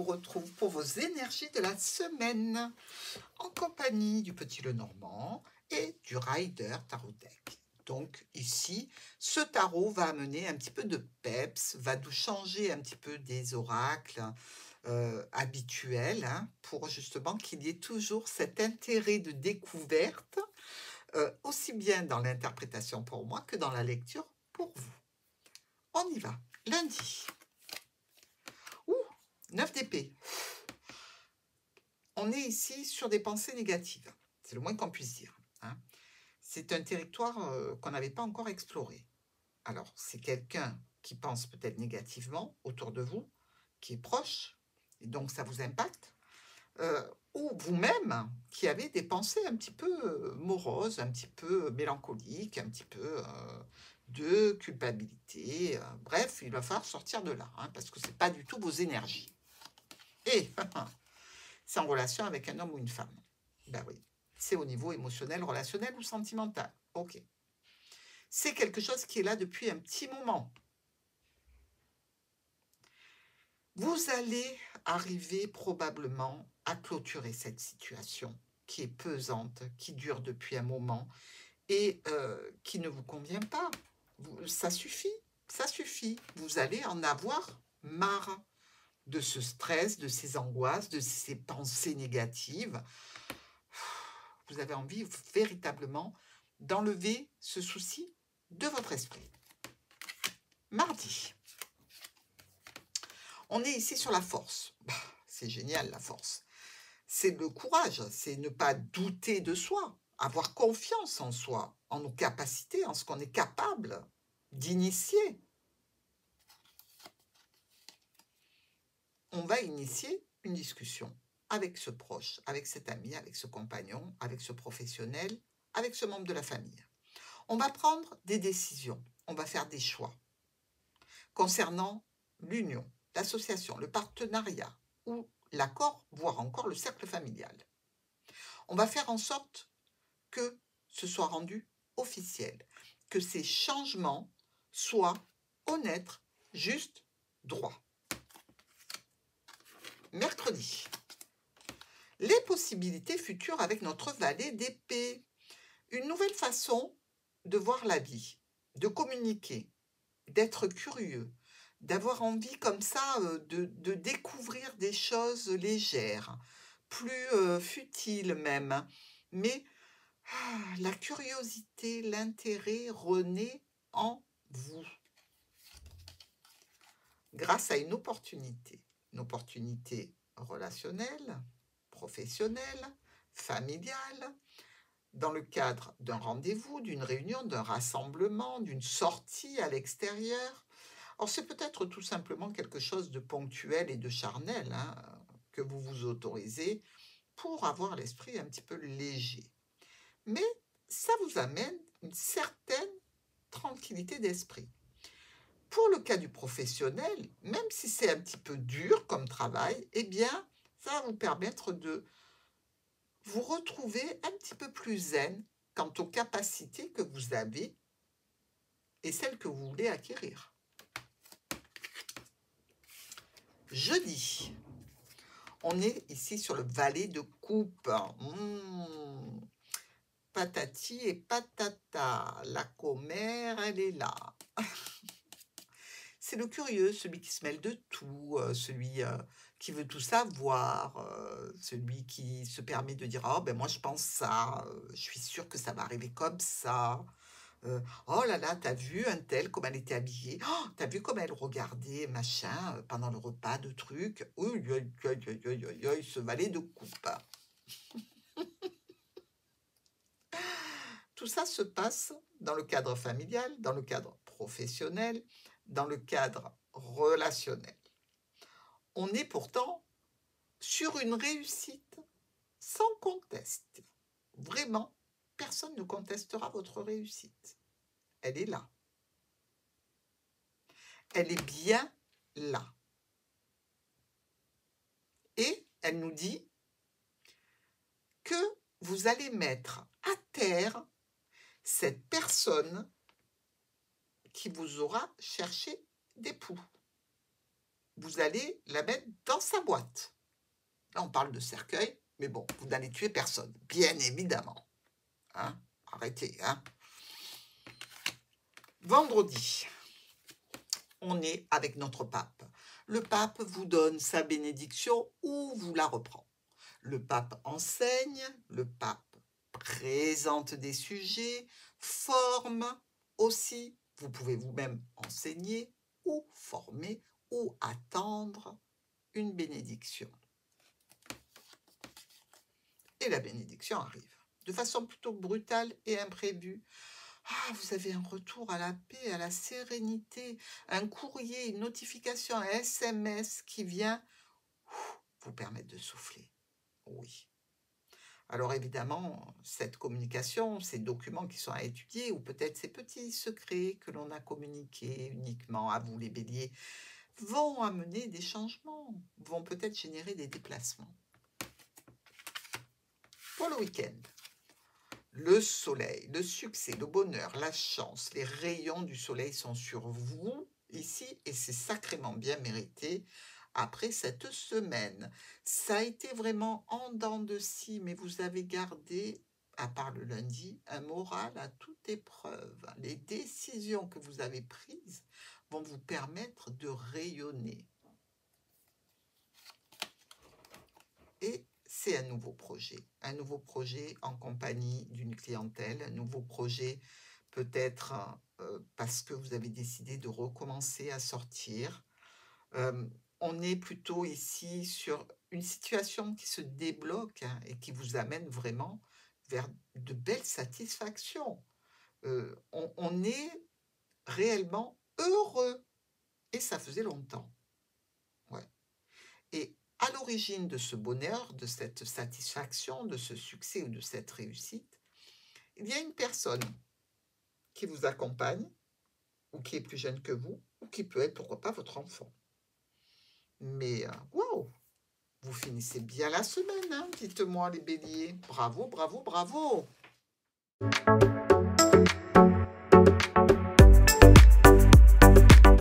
retrouve pour vos énergies de la semaine, en compagnie du Petit Lenormand et du Rider Tarot Deck. Donc ici, ce tarot va amener un petit peu de peps, va nous changer un petit peu des oracles habituels, hein, pour justement qu'il y ait toujours cet intérêt de découverte, aussi bien dans l'interprétation pour moi que dans la lecture pour vous. On y va. Lundi. 9 d'épée. On est ici sur des pensées négatives. C'est le moins qu'on puisse dire. Hein. C'est un territoire qu'on n'avait pas encore exploré. Alors, c'est quelqu'un qui pense peut-être négativement autour de vous, qui est proche, et donc ça vous impacte. Ou vous-même, qui avez des pensées un petit peu moroses, un petit peu mélancoliques, un petit peu de culpabilité. Bref, il va falloir sortir de là, hein, parce que ce n'est pas du tout vos énergies. Et c'est en relation avec un homme ou une femme. Ben oui, c'est au niveau émotionnel, relationnel ou sentimental. Ok. C'est quelque chose qui est là depuis un petit moment. Vous allez arriver probablement à clôturer cette situation qui est pesante, qui dure depuis un moment et qui ne vous convient pas. Ça suffit, ça suffit. Vous allez en avoir marre de ce stress, de ces angoisses, de ces pensées négatives. Vous avez envie véritablement d'enlever ce souci de votre esprit. Mardi. On est ici sur la force. C'est génial, la force. C'est le courage, c'est ne pas douter de soi, avoir confiance en soi, en nos capacités, en ce qu'on est capable d'initier. On va initier une discussion avec ce proche, avec cet ami, avec ce compagnon, avec ce professionnel, avec ce membre de la famille. On va prendre des décisions, on va faire des choix concernant l'union, l'association, le partenariat ou l'accord, voire encore le cercle familial. On va faire en sorte que ce soit rendu officiel, que ces changements soient honnêtes, justes, droits. Mercredi. Les possibilités futures avec notre valet d'épée. Une nouvelle façon de voir la vie, de communiquer, d'être curieux, d'avoir envie comme ça de découvrir des choses légères, plus futiles même. Mais la curiosité, l'intérêt renaît en vous grâce à une opportunité relationnelle, professionnelle, familiale, dans le cadre d'un rendez-vous, d'une réunion, d'un rassemblement, d'une sortie à l'extérieur. Alors c'est peut-être tout simplement quelque chose de ponctuel et de charnel, hein, que vous vous autorisez pour avoir l'esprit un petit peu léger. Mais ça vous amène une certaine tranquillité d'esprit. Pour le cas du professionnel, même si c'est un petit peu dur comme travail, eh bien, ça va vous permettre de vous retrouver un petit peu plus zen quant aux capacités que vous avez et celles que vous voulez acquérir. Jeudi, on est ici sur le valet de coupe. Patati et patata, la commère, elle est là. C'est le curieux, celui qui se mêle de tout, celui qui veut tout savoir, celui qui se permet de dire « Oh, ben moi je pense ça, je suis sûre que ça va arriver comme ça. Oh là là, t'as vu un tel, comme elle était habillée. Oh, t'as vu comme elle regardait, machin, pendant le repas de trucs. Oui, ce valet de coupe. » Tout ça se passe dans le cadre familial, dans le cadre professionnel, dans le cadre relationnel. On est pourtant sur une réussite sans conteste. Vraiment, personne ne contestera votre réussite. Elle est là. Elle est bien là. Et elle nous dit que vous allez mettre à terre cette personne qui vous aura cherché d'époux. vous allez la mettre dans sa boîte. Là, on parle de cercueil, mais bon, vous n'allez tuer personne, bien évidemment. Hein? Arrêtez, hein? Vendredi, on est avec notre pape. Le pape vous donne sa bénédiction ou vous la reprend. Le pape enseigne, le pape présente des sujets, forme aussi. Vous pouvez vous-même enseigner ou former ou attendre une bénédiction. Et la bénédiction arrive de façon plutôt brutale et imprévue. Ah, vous avez un retour à la paix, à la sérénité, un courrier, une notification, un SMS qui vient vous permettre de souffler. Oui. Alors évidemment, cette communication, ces documents qui sont à étudier, ou peut-être ces petits secrets que l'on a communiqués uniquement à vous les béliers, vont amener des changements, vont peut-être générer des déplacements. Pour le week-end, le soleil, le succès, le bonheur, la chance, les rayons du soleil sont sur vous ici et c'est sacrément bien mérité après cette semaine. Ça a été vraiment en dents de scie, mais vous avez gardé, à part le lundi, un moral à toute épreuve. Les décisions que vous avez prises vont vous permettre de rayonner. Et c'est un nouveau projet en compagnie d'une clientèle, un nouveau projet peut-être parce que vous avez décidé de recommencer à sortir. On est plutôt ici sur une situation qui se débloque hein, et qui vous amène vraiment vers de belles satisfactions. On est réellement heureux et ça faisait longtemps. Ouais. Et à l'origine de ce bonheur, de cette satisfaction, de ce succès ou de cette réussite, il y a une personne qui vous accompagne, ou qui est plus jeune que vous, ou qui peut être, pourquoi pas, votre enfant. Mais, waouh! Vous finissez bien la semaine, hein, dites-moi les béliers. Bravo, bravo, bravo!